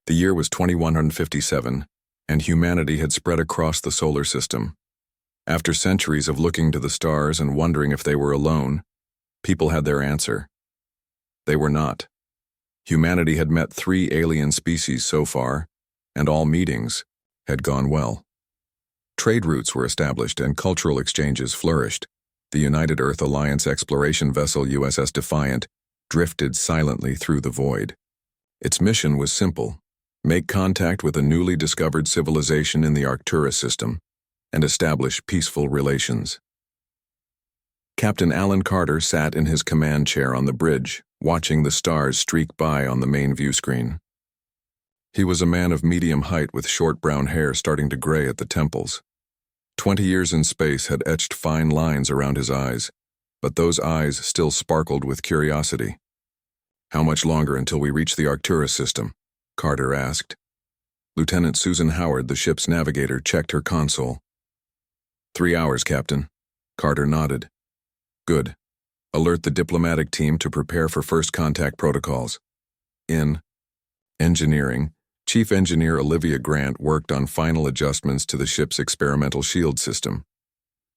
The year was 2157, and humanity had spread across the solar system. After centuries of looking to the stars and wondering if they were alone, people had their answer. They were not. Humanity had met 3 alien species so far, and all meetings had gone well. Trade routes were established and cultural exchanges flourished. The United Earth Alliance exploration vessel USS Defiant drifted silently through the void. Its mission was simple: make contact with a newly discovered civilization in the Arcturus system and establish peaceful relations. Captain Alan Carter sat in his command chair on the bridge, watching the stars streak by on the main view screen. He was a man of medium height with short brown hair starting to gray at the temples. 20 years in space had etched fine lines around his eyes, but those eyes still sparkled with curiosity. "How much longer until we reach the Arcturus system?" Carter asked. Lieutenant Susan Howard, the ship's navigator, checked her console. 3 hours, Captain. Carter nodded. Good. Alert the diplomatic team to prepare for first contact protocols. In engineering, Chief Engineer Olivia Grant worked on final adjustments to the ship's experimental shield system.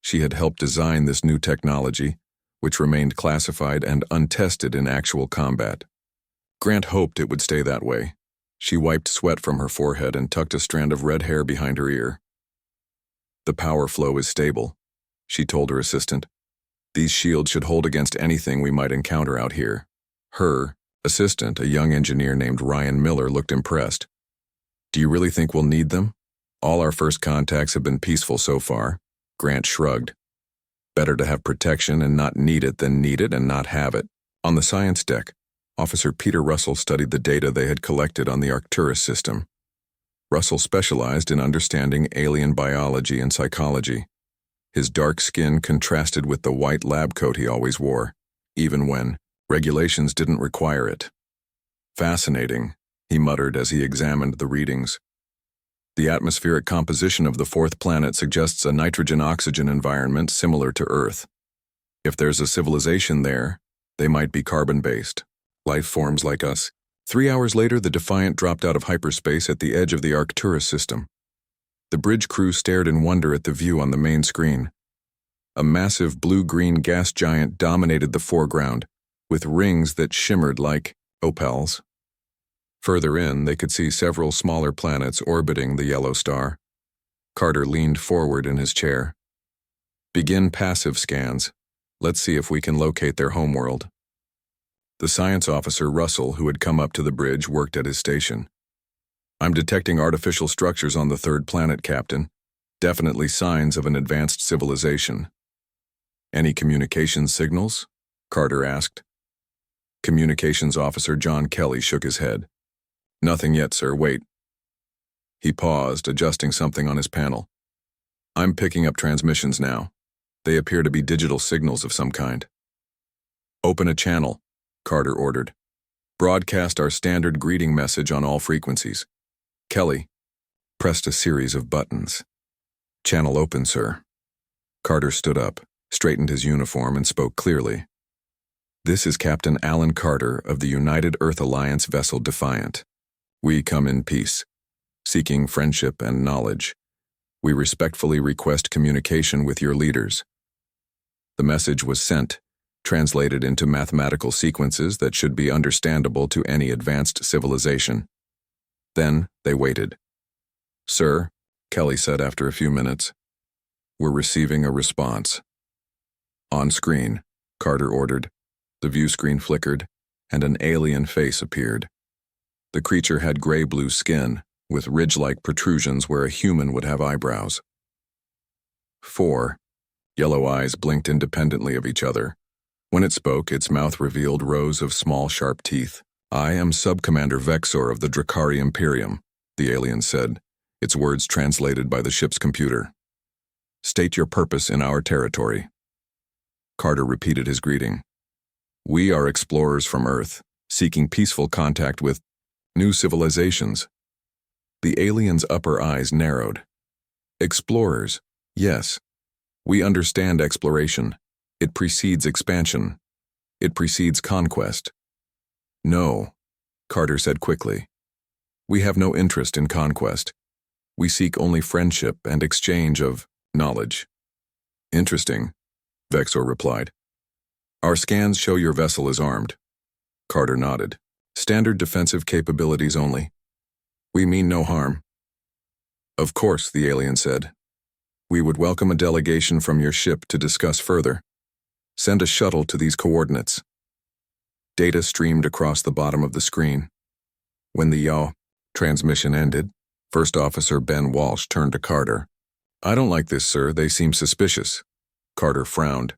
She had helped design this new technology, which remained classified and untested in actual combat. Grant hoped it would stay that way. She wiped sweat from her forehead and tucked a strand of red hair behind her ear. "The power flow is stable," she told her assistant. "These shields should hold against anything we might encounter out here." Her assistant, a young engineer named Ryan Miller, looked impressed. "Do you really think we'll need them? All our first contacts have been peaceful so far." Grant shrugged. "Better to have protection and not need it than need it and not have it." On the science deck, Officer Peter Russell studied the data they had collected on the Arcturus system. Russell specialized in understanding alien biology and psychology. His dark skin contrasted with the white lab coat he always wore, even when regulations didn't require it. "Fascinating," he muttered as he examined the readings. "The atmospheric composition of the 4th planet suggests a nitrogen-oxygen environment similar to Earth. If there's a civilization there, they might be carbon-based, life forms like us." 3 hours later, the Defiant dropped out of hyperspace at the edge of the Arcturus system. The bridge crew stared in wonder at the view on the main screen. A massive blue-green gas giant dominated the foreground, with rings that shimmered like opals. Further in, they could see several smaller planets orbiting the yellow star. Carter leaned forward in his chair. "Begin passive scans. Let's see if we can locate their homeworld." The science officer, Russell, who had come up to the bridge, worked at his station. "I'm detecting artificial structures on the 3rd planet, Captain. Definitely signs of an advanced civilization." "Any communications signals?" Carter asked. Communications Officer John Kelly shook his head. "Nothing yet, sir. Wait." He paused, adjusting something on his panel. "I'm picking up transmissions now. They appear to be digital signals of some kind." "Open a channel," Carter ordered. "Broadcast our standard greeting message on all frequencies." Kelly pressed a series of buttons. "Channel open, sir." Carter stood up, straightened his uniform, and spoke clearly. "This is Captain Alan Carter of the United Earth Alliance vessel Defiant. We come in peace, seeking friendship and knowledge. We respectfully request communication with your leaders." The message was sent, translated into mathematical sequences that should be understandable to any advanced civilization. Then they waited. "Sir," Kelly said after a few minutes, "we're receiving a response." "On screen," Carter ordered. The view screen flickered, and an alien face appeared. The creature had gray-blue skin, with ridge-like protrusions where a human would have eyebrows. 4. Yellow eyes blinked independently of each other. When it spoke, its mouth revealed rows of small, sharp teeth. "I am Subcommander Vexor of the Drakari Imperium," the alien said, its words translated by the ship's computer. "State your purpose in our territory." Carter repeated his greeting. "We are explorers from Earth, seeking peaceful contact with new civilizations." The alien's upper eyes narrowed. "Explorers, yes. We understand exploration. It precedes expansion. It precedes conquest." "No," Carter said quickly. We have no interest in conquest. We seek only friendship and exchange of knowledge. Interesting, Vexor replied. Our scans show your vessel is armed. Carter nodded. Standard defensive capabilities only. We mean no harm. Of course, the alien said. We would welcome a delegation from your ship to discuss further. Send a shuttle to these coordinates. Data streamed across the bottom of the screen. When the yaw transmission ended, First Officer Ben Walsh turned to Carter. I don't like this, sir. They seem suspicious. Carter frowned.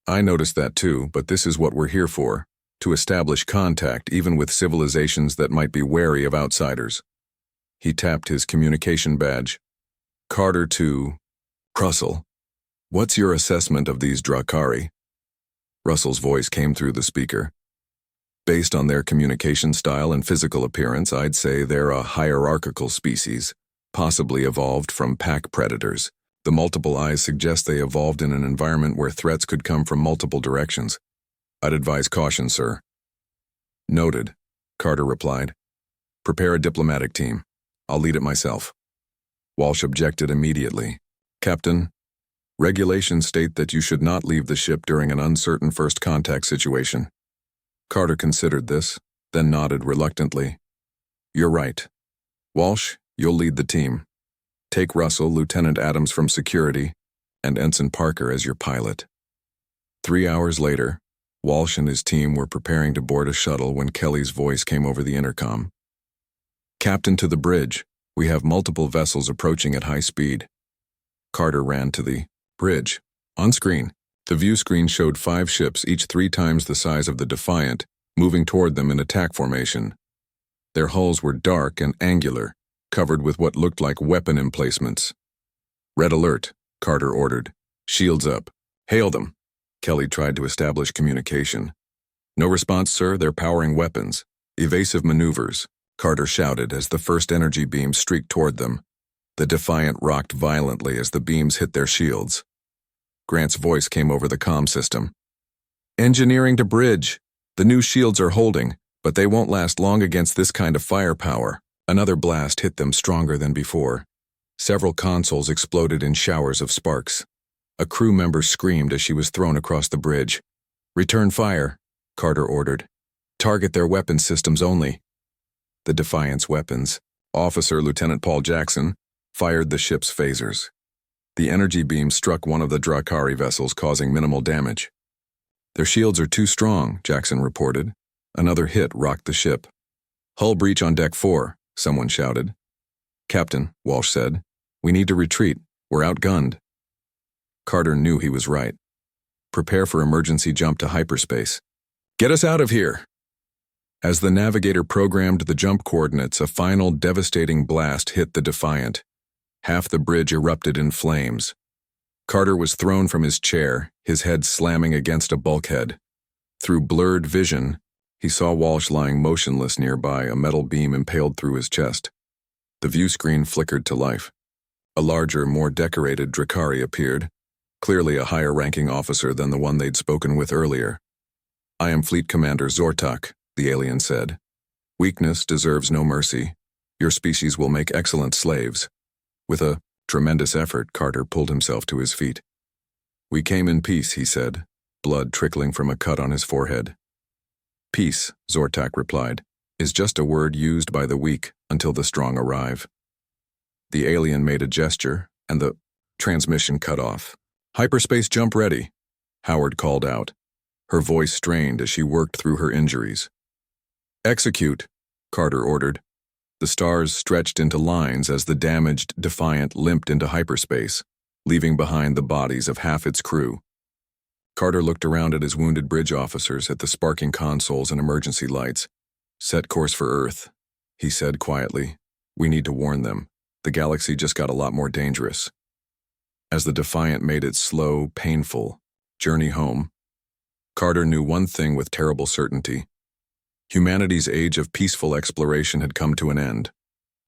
I noticed that too, but this is what we're here for, to establish contact even with civilizations that might be wary of outsiders. He tapped his communication badge. Carter to Russell. What's your assessment of these Drakari? Russell's voice came through the speaker. Based on their communication style and physical appearance, I'd say they're a hierarchical species, possibly evolved from pack predators. The multiple eyes suggest they evolved in an environment where threats could come from multiple directions. I'd advise caution, sir. Noted, Carter replied. Prepare a diplomatic team. I'll lead it myself. Walsh objected immediately. Captain, regulations state that you should not leave the ship during an uncertain first contact situation. Carter considered this, then nodded reluctantly. You're right. Walsh, you'll lead the team. Take Russell, Lieutenant Adams from security, and Ensign Parker as your pilot. 3 hours later, Walsh and his team were preparing to board a shuttle when Kelly's voice came over the intercom. Captain, to the bridge. We have multiple vessels approaching at high speed. Carter ran to the bridge. On screen, the view screen showed 5 ships, each 3 times the size of the Defiant, moving toward them in attack formation. Their hulls were dark and angular, covered with what looked like weapon emplacements. Red alert, Carter ordered. Shields up. Hail them. Kelly tried to establish communication. No response, sir. They're powering weapons. Evasive maneuvers, Carter shouted as the first energy beam streaked toward them. The Defiant rocked violently as the beams hit their shields. Grant's voice came over the comm system. Engineering to bridge. The new shields are holding, but they won't last long against this kind of firepower. Another blast hit them stronger than before. Several consoles exploded in showers of sparks. A crew member screamed as she was thrown across the bridge. Return fire, Carter ordered. Target their weapon systems only. The Defiant's weapons, Officer Lieutenant Paul Jackson, fired the ship's phasers. The energy beam struck one of the Drakari vessels, causing minimal damage. Their shields are too strong, Jackson reported. Another hit rocked the ship. Hull breach on deck 4, someone shouted. Captain, Walsh said, we need to retreat. We're outgunned. Carter knew he was right. Prepare for emergency jump to hyperspace. Get us out of here! As the navigator programmed the jump coordinates, a final devastating blast hit the Defiant. Half the bridge erupted in flames. Carter was thrown from his chair, his head slamming against a bulkhead. Through blurred vision, he saw Walsh lying motionless nearby, a metal beam impaled through his chest. The view screen flickered to life. A larger, more decorated Drakari appeared, clearly a higher-ranking officer than the one they'd spoken with earlier. I am Fleet Commander Zortak, the alien said. Weakness deserves no mercy. Your species will make excellent slaves. With a tremendous effort, Carter pulled himself to his feet. We came in peace, he said, blood trickling from a cut on his forehead. Peace, Zortak replied, is just a word used by the weak until the strong arrive. The alien made a gesture, and the transmission cut off. Hyperspace jump ready, Howard called out. Her voice strained as she worked through her injuries. Execute, Carter ordered. The stars stretched into lines as the damaged Defiant limped into hyperspace, leaving behind the bodies of half its crew. Carter looked around at his wounded bridge officers, at the sparking consoles and emergency lights. Set course for Earth, he said quietly. We need to warn them. The galaxy just got a lot more dangerous. As the Defiant made its slow, painful journey home, Carter knew one thing with terrible certainty. Humanity's age of peaceful exploration had come to an end.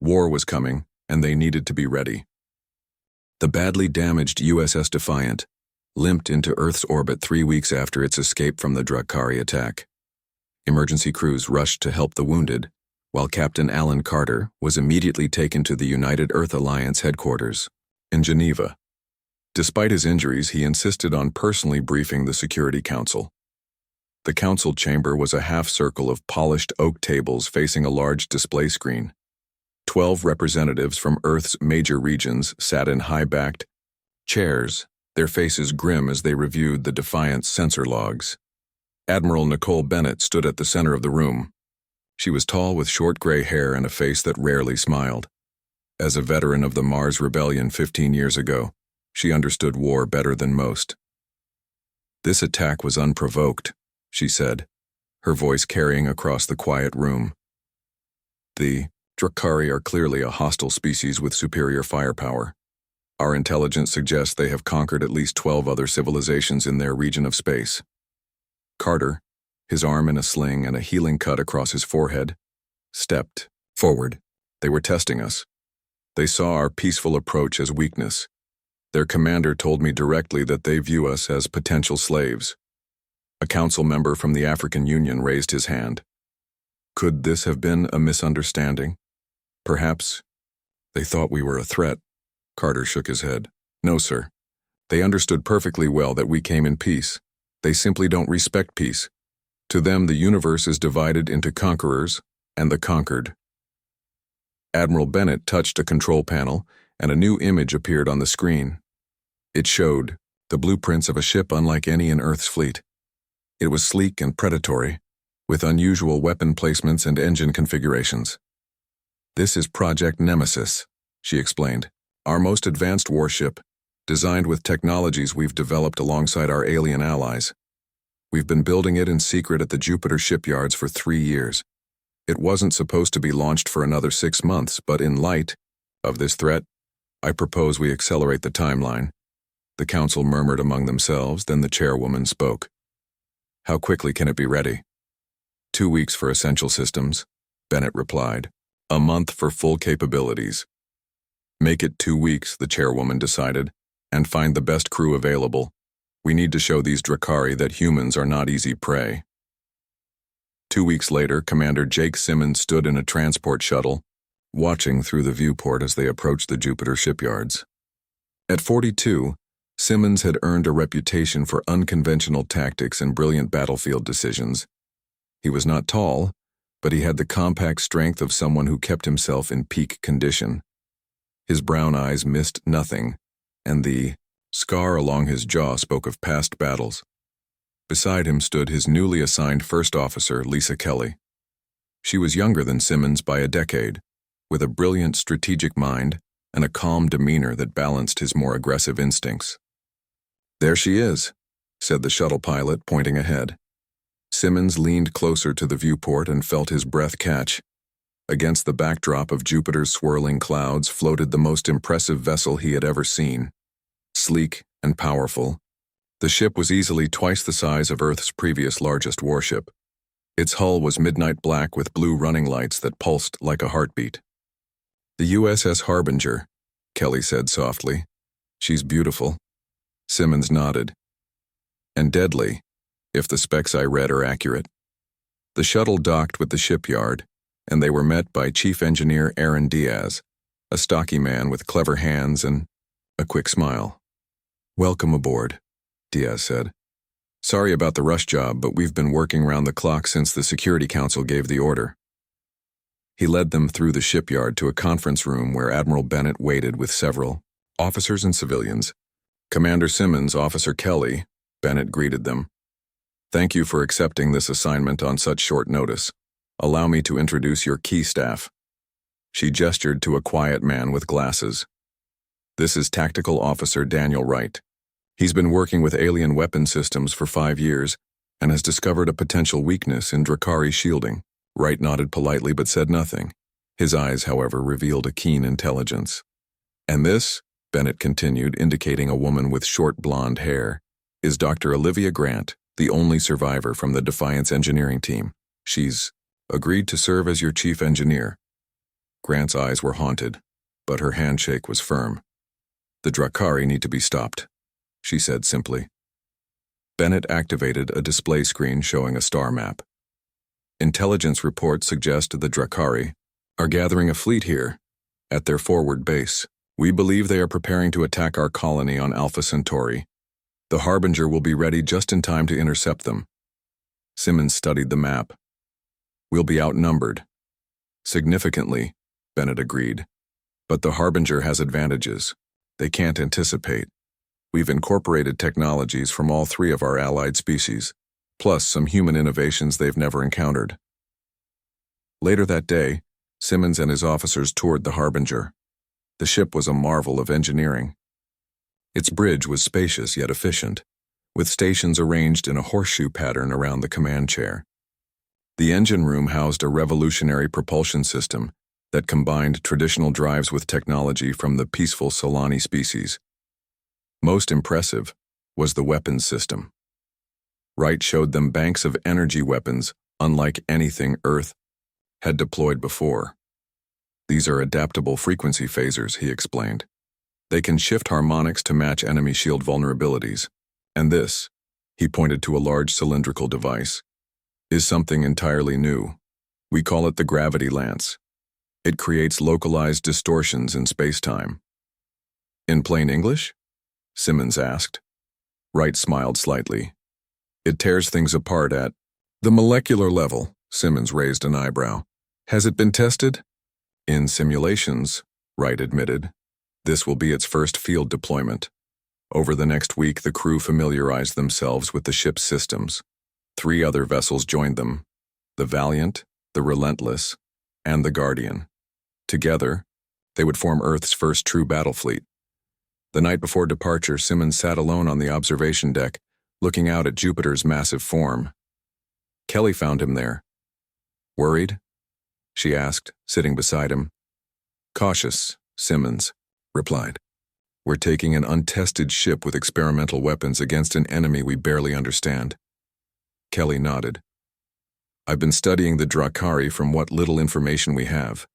War was coming, and they needed to be ready. The badly damaged USS Defiant limped into Earth's orbit 3 weeks after its escape from the Drakari attack. Emergency crews rushed to help the wounded, while Captain Alan Carter was immediately taken to the United Earth Alliance headquarters in Geneva. Despite his injuries, he insisted on personally briefing the Security Council. The council chamber was a half-circle of polished oak tables facing a large display screen. 12 representatives from Earth's major regions sat in high-backed chairs, their faces grim as they reviewed the Defiance sensor logs. Admiral Nicole Bennett stood at the center of the room. She was tall with short gray hair and a face that rarely smiled. As a veteran of the Mars Rebellion 15 years ago, she understood war better than most. "This attack was unprovoked," she said, her voice carrying across the quiet room. "The Drakari are clearly a hostile species with superior firepower. Our intelligence suggests they have conquered at least 12 other civilizations in their region of space." Carter, his arm in a sling and a healing cut across his forehead, stepped forward. "They were testing us. They saw our peaceful approach as weakness. Their commander told me directly that they view us as potential slaves." A council member from the African Union raised his hand. "Could this have been a misunderstanding? Perhaps they thought we were a threat." Carter shook his head. "No, sir. They understood perfectly well that we came in peace. They simply don't respect peace. To them, the universe is divided into conquerors and the conquered." Admiral Bennett touched a control panel, and a new image appeared on the screen. It showed the blueprints of a ship unlike any in Earth's fleet. It was sleek and predatory, with unusual weapon placements and engine configurations. "This is Project Nemesis," she explained. "Our most advanced warship, designed with technologies we've developed alongside our alien allies. We've been building it in secret at the Jupiter shipyards for 3 years. It wasn't supposed to be launched for another 6 months, but in light of this threat, I propose we accelerate the timeline." The council murmured among themselves, then the chairwoman spoke. "How quickly can it be ready?" 2 weeks for essential systems," Bennett replied. "A month for full capabilities." "Make it 2 weeks," the chairwoman decided, "and find the best crew available. We need to show these Drakari that humans are not easy prey." 2 weeks later, Commander Jake Simmons stood in a transport shuttle, watching through the viewport as they approached the Jupiter shipyards. At 42, Simmons had earned a reputation for unconventional tactics and brilliant battlefield decisions. He was not tall, but he had the compact strength of someone who kept himself in peak condition. His brown eyes missed nothing, and the scar along his jaw spoke of past battles. Beside him stood his newly assigned first officer, Lisa Kelly. She was younger than Simmons by a decade, with a brilliant strategic mind and a calm demeanor that balanced his more aggressive instincts. "There she is," said the shuttle pilot, pointing ahead. Simmons leaned closer to the viewport and felt his breath catch. Against the backdrop of Jupiter's swirling clouds floated the most impressive vessel he had ever seen. Sleek and powerful, the ship was easily twice the size of Earth's previous largest warship. Its hull was midnight black with blue running lights that pulsed like a heartbeat. "The USS Harbinger," Kelly said softly. "She's beautiful." Simmons nodded. "And deadly, if the specs I read are accurate." The shuttle docked with the shipyard, and they were met by Chief Engineer Aaron Diaz, a stocky man with clever hands and a quick smile. "Welcome aboard," Diaz said. "Sorry about the rush job, but we've been working round the clock since the Security Council gave the order." He led them through the shipyard to a conference room where Admiral Bennett waited with several officers and civilians. "Commander Simmons, Officer Kelly," Bennett greeted them. "Thank you for accepting this assignment on such short notice. Allow me to introduce your key staff." She gestured to a quiet man with glasses. "This is Tactical Officer Daniel Wright. He's been working with alien weapon systems for 5 years and has discovered a potential weakness in Drakari shielding." Wright nodded politely but said nothing. His eyes, however, revealed a keen intelligence. "And this," Bennett continued, indicating a woman with short blonde hair, "is Dr. Olivia Grant, the only survivor from the Defiance engineering team. She's agreed to serve as your chief engineer." Grant's eyes were haunted, but her handshake was firm. "The Drakari need to be stopped," she said simply. Bennett activated a display screen showing a star map. Intelligence reports suggest the Drakari are gathering a fleet here, at their forward base. We believe they are preparing to attack our colony on Alpha Centauri. The Harbinger will be ready just in time to intercept them. Simmons studied the map. We'll be outnumbered. Significantly, Bennett agreed. But the Harbinger has advantages. They can't anticipate. We've incorporated technologies from all three of our allied species, plus some human innovations they've never encountered. Later that day, Simmons and his officers toured the Harbinger. The ship was a marvel of engineering. Its bridge was spacious yet efficient, with stations arranged in a horseshoe pattern around the command chair. The engine room housed a revolutionary propulsion system that combined traditional drives with technology from the peaceful Solani species. Most impressive was the weapons system. Wright showed them banks of energy weapons unlike anything Earth had deployed before. These are adaptable frequency phasers, he explained. They can shift harmonics to match enemy shield vulnerabilities. And this, he pointed to a large cylindrical device, is something entirely new. We call it the gravity lance. It creates localized distortions in space-time. In plain English? Simmons asked. Wright smiled slightly. It tears things apart at the molecular level. Simmons raised an eyebrow. Has it been tested? In simulations, Wright admitted. This will be its first field deployment. Over the next week, the crew familiarized themselves with the ship's systems. 3 other vessels joined them: the Valiant, the Relentless, and the Guardian. Together, they would form Earth's first true battle fleet. The night before departure, Simmons sat alone on the observation deck, looking out at Jupiter's massive form. Kelly found him there. Worried? She asked, sitting beside him. Cautious, Simmons replied. We're taking an untested ship with experimental weapons against an enemy we barely understand. Kelly nodded. I've been studying the Drakari from what little information we have.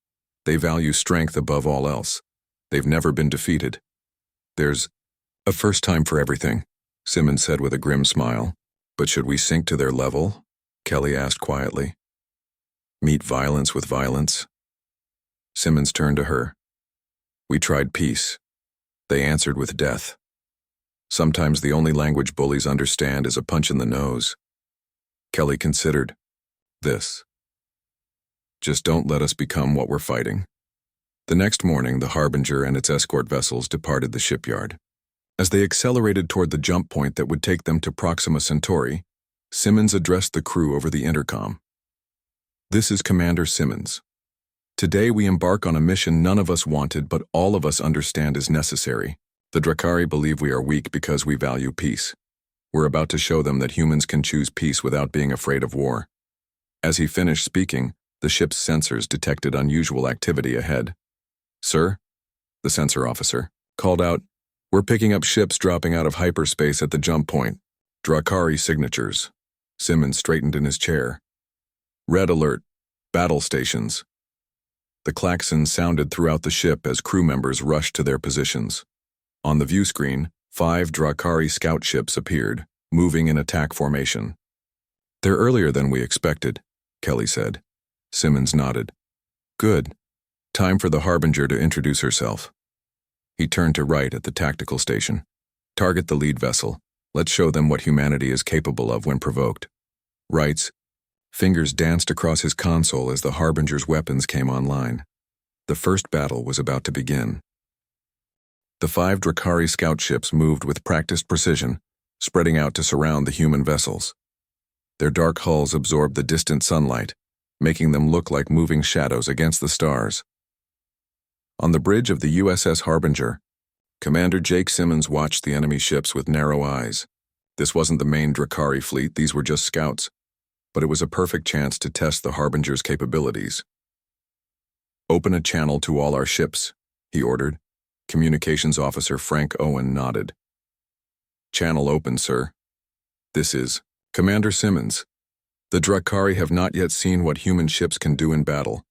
They value strength above all else. They've never been defeated. There's a first time for everything, Simmons said with a grim smile. But should we sink to their level? Kelly asked quietly. Meet violence with violence? Simmons turned to her. We tried peace. They answered with death. Sometimes the only language bullies understand is a punch in the nose. Kelly considered. This. Just don't let us become what we're fighting. The next morning, the Harbinger and its escort vessels departed the shipyard. As they accelerated toward the jump point that would take them to Proxima Centauri, Simmons addressed the crew over the intercom. This is Commander Simmons. Today we embark on a mission none of us wanted, but all of us understand is necessary. The Drakari believe we are weak because we value peace. We're about to show them that humans can choose peace without being afraid of war. As he finished speaking, the ship's sensors detected unusual activity ahead. Sir, the sensor officer called out, we're picking up ships dropping out of hyperspace at the jump point. Drakari signatures. Simmons straightened in his chair. Red alert. Battle stations. The klaxon sounded throughout the ship as crew members rushed to their positions. On the view screen, 5 Drakari scout ships appeared, moving in attack formation. They're earlier than we expected, Kelly said. Simmons nodded. Good. Time for the Harbinger to introduce herself. He turned to Wright at the tactical station. Target the lead vessel. Let's show them what humanity is capable of when provoked. Wright's fingers danced across his console as the Harbinger's weapons came online. The first battle was about to begin. The 5 Drakari scout ships moved with practiced precision, spreading out to surround the human vessels. Their dark hulls absorbed the distant sunlight, making them look like moving shadows against the stars. On the bridge of the USS Harbinger, Commander Jake Simmons watched the enemy ships with narrow eyes. This wasn't the main Drakari fleet, these were just scouts, but it was a perfect chance to test the Harbinger's capabilities. Open a channel to all our ships, he ordered. Communications Officer Frank Owen nodded. Channel open, sir. This is Commander Simmons. The Drakari have not yet seen what human ships can do in battle.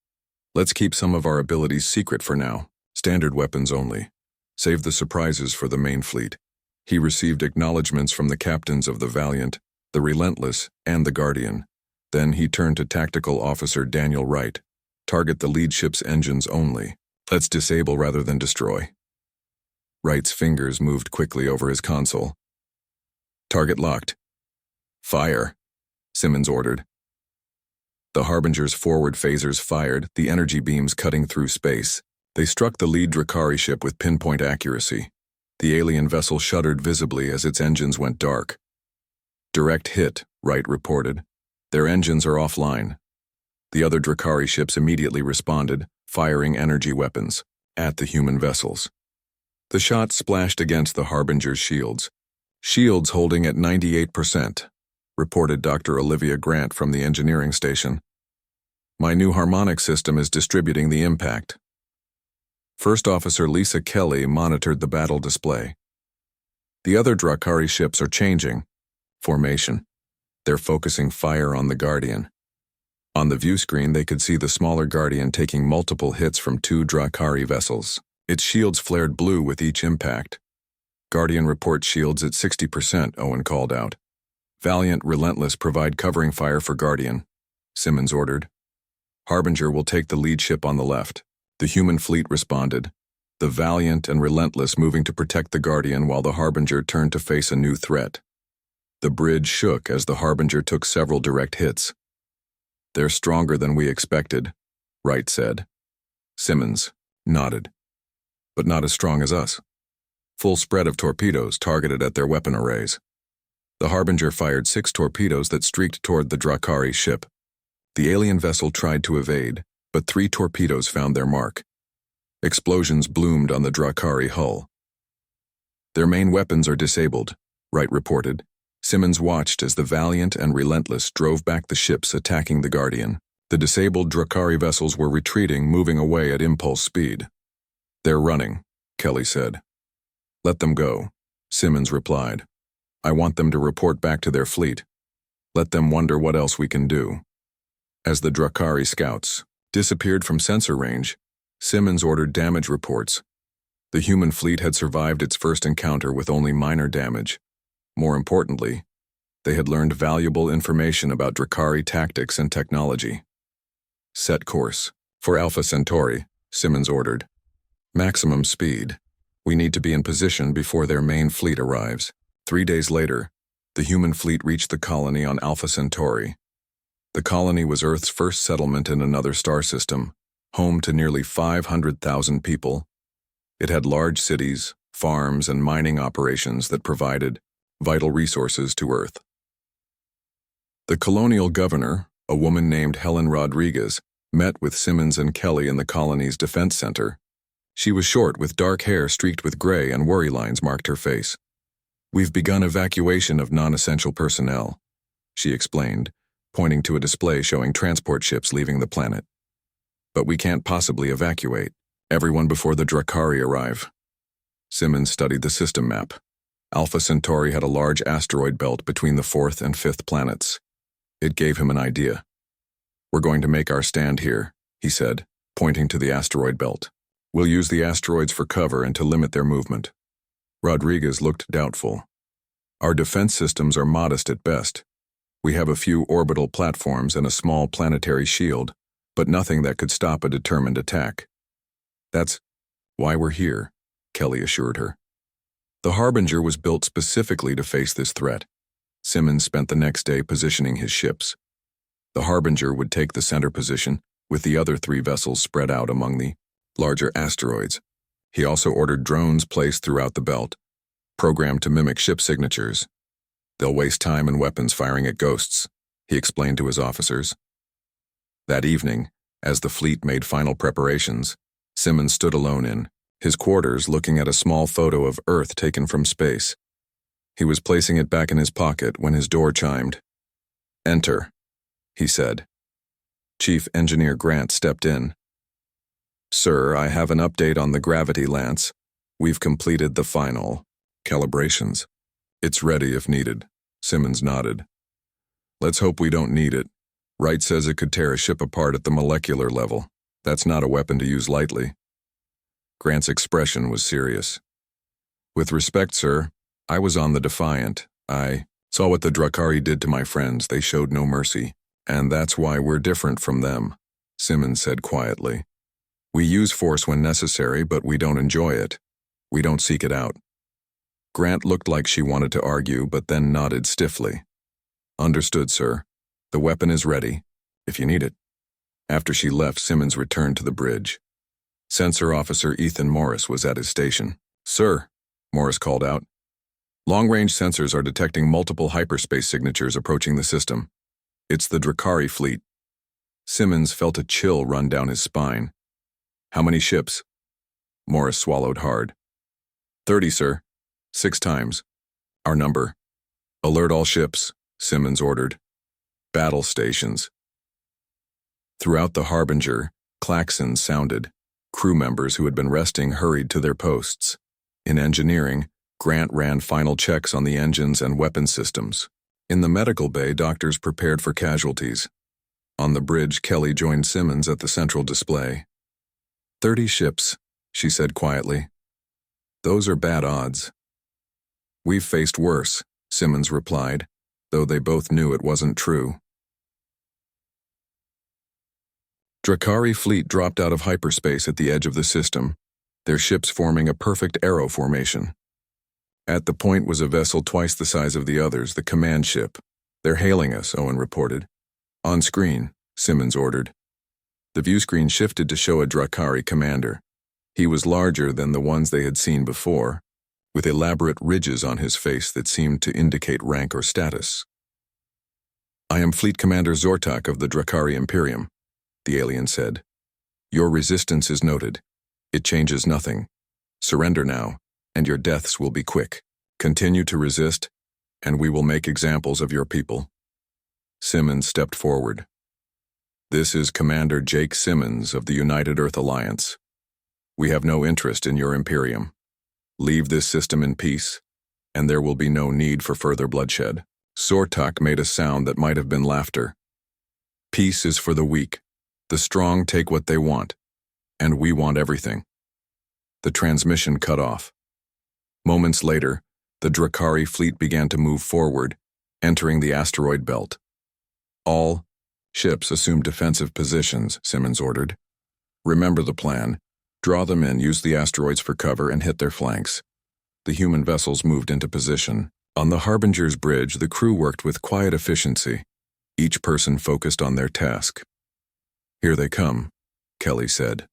Let's keep some of our abilities secret for now. Standard weapons only. Save the surprises for the main fleet. He received acknowledgments from the captains of the Valiant, the Relentless, and the Guardian. Then he turned to Tactical Officer Daniel Wright. Target the lead ship's engines only. Let's disable rather than destroy. Wright's fingers moved quickly over his console. Target locked. Fire, Simmons ordered. The Harbinger's forward phasers fired, the energy beams cutting through space. They struck the lead Drakari ship with pinpoint accuracy. The alien vessel shuddered visibly as its engines went dark. Direct hit, Wright reported. Their engines are offline. The other Drakari ships immediately responded, firing energy weapons at the human vessels. The shots splashed against the Harbinger's shields. Shields holding at 98%, reported Dr. Olivia Grant from the engineering station. My new harmonic system is distributing the impact. First Officer Lisa Kelly monitored the battle display. The other Drakari ships are changing formation. They're focusing fire on the Guardian. On the view screen, they could see the smaller Guardian taking multiple hits from two Drakari vessels. Its shields flared blue with each impact. Guardian reports shields at 60%, Owen called out. Valiant, Relentless provide covering fire for Guardian, Simmons ordered. Harbinger will take the lead ship on the left. The human fleet responded, the Valiant and Relentless moving to protect the Guardian while the Harbinger turned to face a new threat. The bridge shook as the Harbinger took several direct hits. They're stronger than we expected, Wright said. Simmons nodded. But not as strong as us. Full spread of torpedoes targeted at their weapon arrays. The Harbinger fired 6 torpedoes that streaked toward the Drakari ship. The alien vessel tried to evade, but 3 torpedoes found their mark. Explosions bloomed on the Drakari hull. Their main weapons are disabled, Wright reported. Simmons watched as the Valiant and Relentless drove back the ships attacking the Guardian. The disabled Drakari vessels were retreating, moving away at impulse speed. They're running, Kelly said. Let them go, Simmons replied. I want them to report back to their fleet. Let them wonder what else we can do. As the Drakari scouts disappeared from sensor range, Simmons ordered damage reports. The human fleet had survived its first encounter with only minor damage. More importantly, they had learned valuable information about Drakari tactics and technology. Set course. For Alpha Centauri, Simmons ordered. Maximum speed. We need to be in position before their main fleet arrives. 3 days later, the human fleet reached the colony on Alpha Centauri. The colony was Earth's first settlement in another star system, home to nearly 500,000 people. It had large cities, farms, and mining operations that provided vital resources to Earth. The colonial governor, a woman named Helen Rodriguez, met with Simmons and Kelly in the colony's defense center. She was short with dark hair streaked with gray and worry lines marked her face. We've begun evacuation of non-essential personnel, she explained, pointing to a display showing transport ships leaving the planet. But we can't possibly evacuate everyone before the Drakari arrive. Simmons studied the system map. Alpha Centauri had a large asteroid belt between the 4th and 5th planets. It gave him an idea. We're going to make our stand here, he said, pointing to the asteroid belt. We'll use the asteroids for cover and to limit their movement. Rodriguez looked doubtful. Our defense systems are modest at best. We have a few orbital platforms and a small planetary shield, but nothing that could stop a determined attack. That's why we're here, Kelly assured her. The Harbinger was built specifically to face this threat. Simmons spent the next day positioning his ships. The Harbinger would take the center position, with the other 3 vessels spread out among the larger asteroids. He also ordered drones placed throughout the belt, programmed to mimic ship signatures. They'll waste time and weapons firing at ghosts, he explained to his officers. That evening, as the fleet made final preparations, Simmons stood alone in his quarters looking at a small photo of Earth taken from space. He was placing it back in his pocket when his door chimed. Enter, he said. Chief Engineer Grant stepped in. Sir, I have an update on the gravity lance. We've completed the final calibrations. It's ready if needed, Simmons nodded. Let's hope we don't need it. Wright says it could tear a ship apart at the molecular level. That's not a weapon to use lightly. Grant's expression was serious. With respect, sir, I was on the Defiant. I saw what the Drakari did to my friends. They showed no mercy. And that's why we're different from them, Simmons said quietly. We use force when necessary, but we don't enjoy it. We don't seek it out. Grant looked like she wanted to argue, but then nodded stiffly. Understood, sir. The weapon is ready, if you need it. After she left, Simmons returned to the bridge. Sensor Officer Ethan Morris was at his station. Sir, Morris called out. Long-range sensors are detecting multiple hyperspace signatures approaching the system. It's the Drakari fleet. Simmons felt a chill run down his spine. How many ships? Morris swallowed hard. 30, sir. 6 times. Our number. Alert all ships, Simmons ordered. Battle stations. Throughout the Harbinger, klaxons sounded. Crew members who had been resting hurried to their posts. In engineering, Grant ran final checks on the engines and weapon systems. In the medical bay, doctors prepared for casualties. On the bridge, Kelly joined Simmons at the central display. 30 ships, she said quietly. Those are bad odds. We've faced worse, Simmons replied, though they both knew it wasn't true. Drakari fleet dropped out of hyperspace at the edge of the system, their ships forming a perfect arrow formation. At the point was a vessel twice the size of the others, the command ship. They're hailing us, Owen reported. On screen, Simmons ordered. The view screen shifted to show a Drakari commander. He was larger than the ones they had seen before, with elaborate ridges on his face that seemed to indicate rank or status. I am Fleet Commander Zortak of the Drakari Imperium, the alien said. Your resistance is noted. It changes nothing. Surrender now, and your deaths will be quick. Continue to resist, and we will make examples of your people. Simmons stepped forward. This is Commander Jake Simmons of the United Earth Alliance. We have no interest in your Imperium. Leave this system in peace, and there will be no need for further bloodshed. Zortak made a sound that might have been laughter. Peace is for the weak. The strong take what they want, and we want everything. The transmission cut off. Moments later, the Drakari fleet began to move forward, entering the asteroid belt. All ships assume defensive positions, Simmons ordered. Remember the plan. Draw them in, use the asteroids for cover, and hit their flanks. The human vessels moved into position. On the Harbinger's bridge, the crew worked with quiet efficiency, each person focused on their task. Here they come, Kelly said.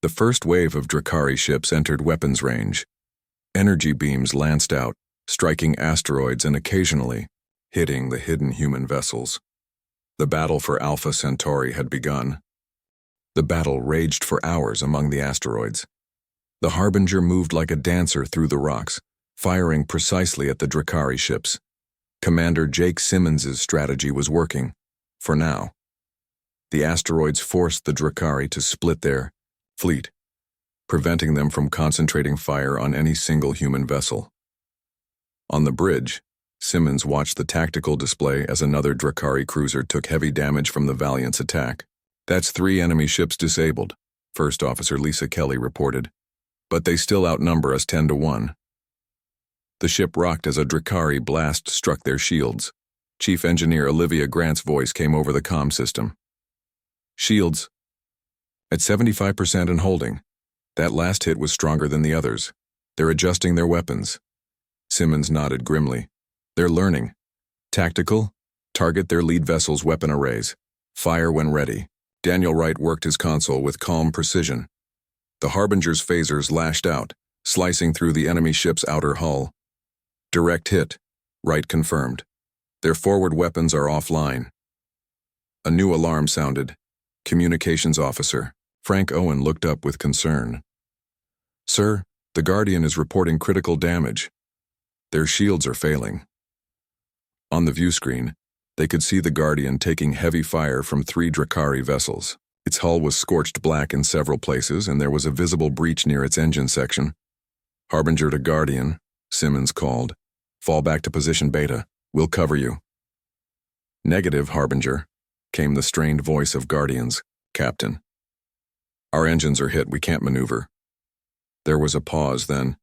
The first wave of Drakari ships entered weapons range. Energy beams lanced out, striking asteroids and occasionally hitting the hidden human vessels. The battle for Alpha Centauri had begun. The battle raged for hours among the asteroids. The Harbinger moved like a dancer through the rocks, firing precisely at the Drakari ships. Commander Jake Simmons's strategy was working, for now. The asteroids forced the Drakari to split their fleet, preventing them from concentrating fire on any single human vessel. On the bridge, Simmons watched the tactical display as another Drakari cruiser took heavy damage from the Valiant's attack. That's 3 enemy ships disabled, First Officer Lisa Kelly reported. But they still outnumber us 10-1. The ship rocked as a Drakari blast struck their shields. Chief Engineer Olivia Grant's voice came over the comm system. Shields. At 75% and holding. That last hit was stronger than the others. They're adjusting their weapons. Simmons nodded grimly. They're learning. Tactical. Target their lead vessel's weapon arrays. Fire when ready. Daniel Wright worked his console with calm precision. The Harbinger's phasers lashed out, slicing through the enemy ship's outer hull. Direct hit, Wright confirmed. Their forward weapons are offline. A new alarm sounded. Communications officer, Frank Owen, looked up with concern. Sir, the Guardian is reporting critical damage. Their shields are failing. On the view screen, they could see the Guardian taking heavy fire from 3 Drakari vessels. Its hull was scorched black in several places, and there was a visible breach near its engine section. Harbinger to Guardian, Simmons called. Fall back to position Beta. We'll cover you. Negative, Harbinger, came the strained voice of Guardian's captain. Our engines are hit. We can't maneuver. There was a pause, then.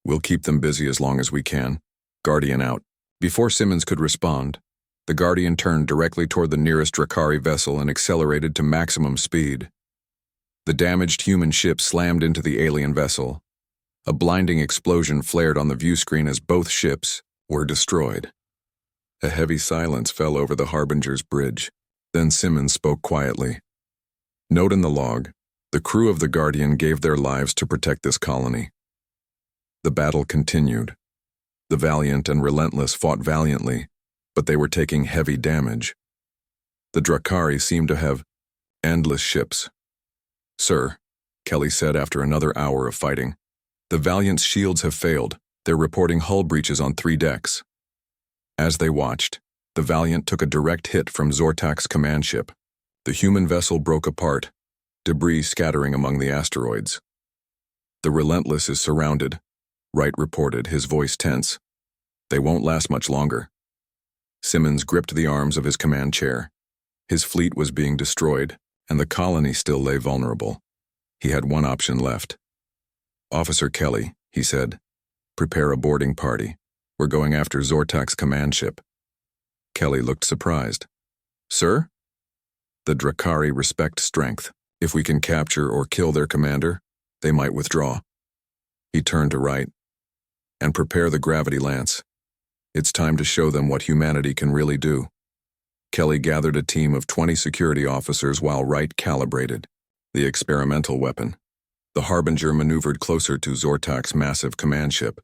We'll keep them busy as long as we can. Guardian out. Before Simmons could respond, The Guardian turned directly toward the nearest Drakari vessel and accelerated to maximum speed. The damaged human ship slammed into the alien vessel. A blinding explosion flared on the view screen as both ships were destroyed. A heavy silence fell over the Harbinger's bridge. Then Simmons spoke quietly. Note in the log, the crew of the Guardian gave their lives to protect this colony. The battle continued. The Valiant and Relentless fought valiantly, but they were taking heavy damage. The Drakari seemed to have endless ships. "Sir," Kelly said after another hour of fighting, "the Valiant's shields have failed. They're reporting hull breaches on 3 decks. As they watched, the Valiant took a direct hit from Zortak's command ship. The human vessel broke apart, debris scattering among the asteroids. "The Relentless is surrounded," Wright reported, his voice tense. "They won't last much longer." Simmons gripped the arms of his command chair. His fleet was being destroyed, and the colony still lay vulnerable. He had one option left. "Officer Kelly," he said, "prepare a boarding party. We're going after Zortak's command ship." Kelly looked surprised. "Sir?" "The Drakari respect strength. If we can capture or kill their commander, they might withdraw." He turned to Wright. "And prepare the gravity lance. It's time to show them what humanity can really do." Kelly gathered a team of 20 security officers while Wright calibrated the experimental weapon. The Harbinger maneuvered closer to Zortak's massive command ship.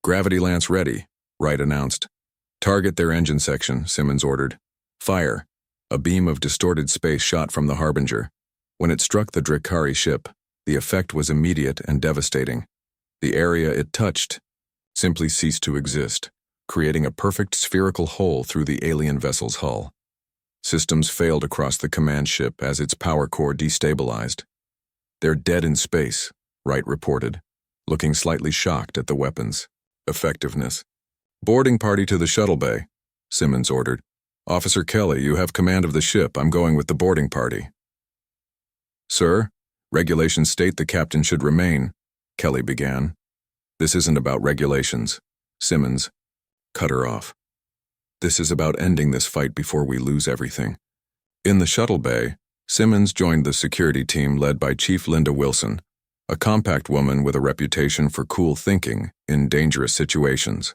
"Gravity lance ready," Wright announced. "Target their engine section," Simmons ordered. "Fire." A beam of distorted space shot from the Harbinger. When it struck the Drakari ship, the effect was immediate and devastating. The area it touched simply ceased to exist, creating a perfect spherical hole through the alien vessel's hull. Systems failed across the command ship as its power core destabilized. "They're dead in space," Wright reported, looking slightly shocked at the weapon's effectiveness. "Boarding party to the shuttle bay," Simmons ordered. "Officer Kelly, you have command of the ship. I'm going with the boarding party." "Sir, regulations state the captain should remain," Kelly began. "This isn't about regulations," Simmons cut her off. "This is about ending this fight before we lose everything." In the shuttle bay, Simmons joined the security team led by Chief Linda Wilson, a compact woman with a reputation for cool thinking in dangerous situations.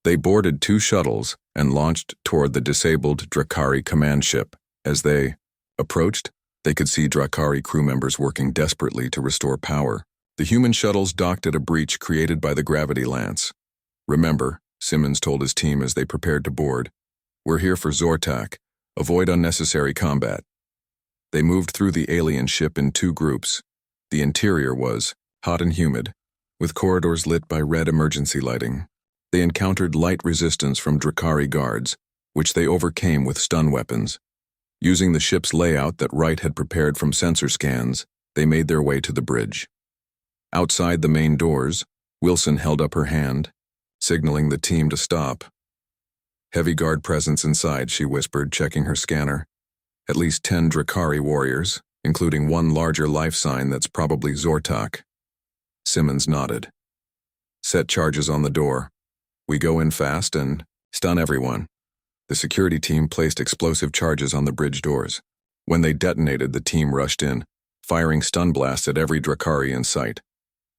They boarded 2 shuttles and launched toward the disabled Drakari command ship. As they approached, they could see Drakari crew members working desperately to restore power. The human shuttles docked at a breach created by the gravity lance. "Remember," Simmons told his team as they prepared to board, "we're here for Zortak. Avoid unnecessary combat." They moved through the alien ship in 2 groups. The interior was hot and humid, with corridors lit by red emergency lighting. They encountered light resistance from Drakari guards, which they overcame with stun weapons. Using the ship's layout that Wright had prepared from sensor scans, they made their way to the bridge. Outside the main doors, Wilson held up her hand, signaling the team to stop. "Heavy guard presence inside," she whispered, checking her scanner. "At least 10 Drakari warriors, including one larger life sign that's probably Zortak." Simmons nodded. "Set charges on the door. We go in fast and stun everyone." The security team placed explosive charges on the bridge doors. When they detonated, the team rushed in, firing stun blasts at every Drakari in sight.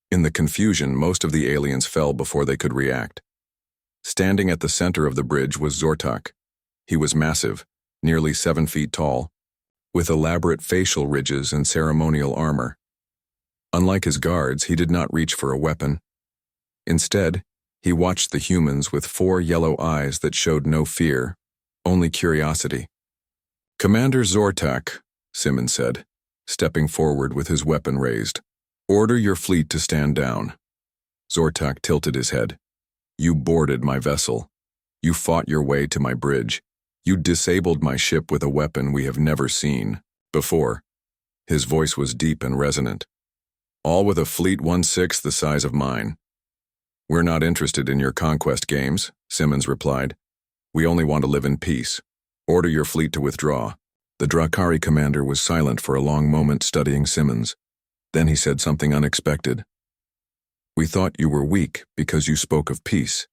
In the confusion, most of the aliens fell before they could react. Standing at the center of the bridge was Zortak. He was massive, nearly 7 feet tall, with elaborate facial ridges and ceremonial armor. Unlike his guards, he did not reach for a weapon. Instead, he watched the humans with 4 yellow eyes that showed no fear, only curiosity. "Commander Zortak," Simmons said, stepping forward with his weapon raised. "Order your fleet to stand down." Zortak tilted his head. "You boarded my vessel. You fought your way to my bridge. You disabled my ship with a weapon we have never seen before." His voice was deep and resonant. "All with a fleet 1/6 the size of mine." "We're not interested in your conquest games," Simmons replied. "We only want to live in peace. Order your fleet to withdraw." The Drakari commander was silent for a long moment, studying Simmons. Then he said something unexpected. "We thought you were weak because you spoke of peace."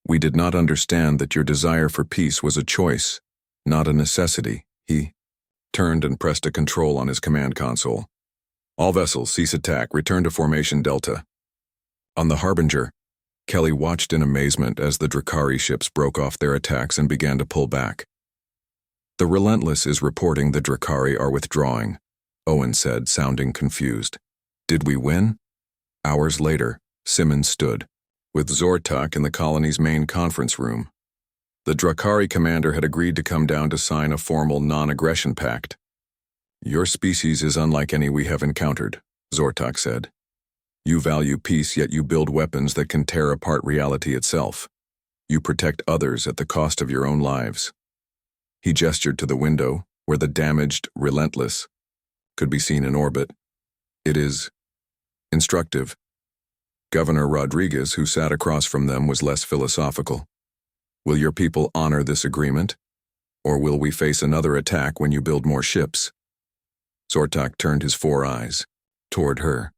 We did not understand that your desire for peace was a choice, not a necessity. He turned and pressed a control on his command console. All vessels cease attack, return to formation Delta. On the Harbinger, Kelly watched in amazement as the Drakari ships broke off their attacks and began to pull back. The Relentless is reporting the Drakari are withdrawing, Owen said, sounding confused. Did we win? Hours later, Simmons stood, with Zortok in the colony's main conference room. The Drakari commander had agreed to come down to sign a formal non-aggression pact. Your species is unlike any we have encountered, Zortok said. You value peace, yet you build weapons that can tear apart reality itself. You protect others at the cost of your own lives. He gestured to the window, where the damaged Relentless could be seen in orbit. It is instructive. Governor Rodriguez, who sat across from them, was less philosophical. Will your people honor this agreement? Or will we face another attack when you build more ships? Zortok turned his 4 eyes toward her.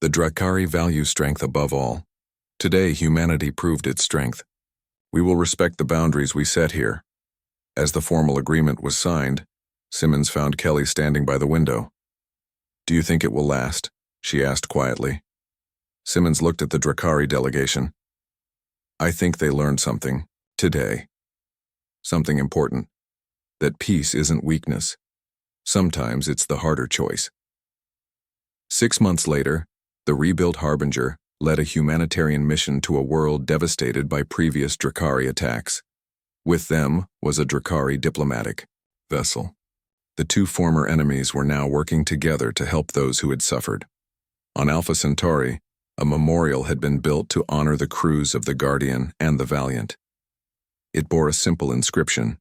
The Drakari value strength above all. Today, humanity proved its strength. We will respect the boundaries we set here. As the formal agreement was signed, Simmons found Kelly standing by the window. Do you think it will last? She asked quietly. Simmons looked at the Drakari delegation. I think they learned something, today. Something important. That peace isn't weakness. Sometimes it's the harder choice. 6 months later, the rebuilt Harbinger led a humanitarian mission to a world devastated by previous Drakari attacks. With them was a Drakari diplomatic vessel. The 2 former enemies were now working together to help those who had suffered. On Alpha Centauri, a memorial had been built to honor the crews of the Guardian and the Valiant. It bore a simple inscription.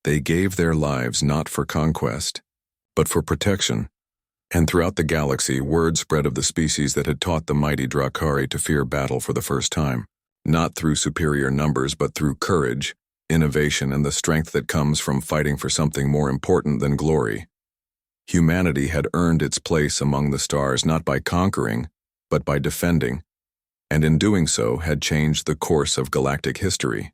They gave their lives not for conquest, but for protection. And throughout the galaxy, word spread of the species that had taught the mighty Drakari to fear battle for the first time, not through superior numbers but through courage, innovation, and the strength that comes from fighting for something more important than glory. Humanity had earned its place among the stars not by conquering, but by defending, and in doing so had changed the course of galactic history.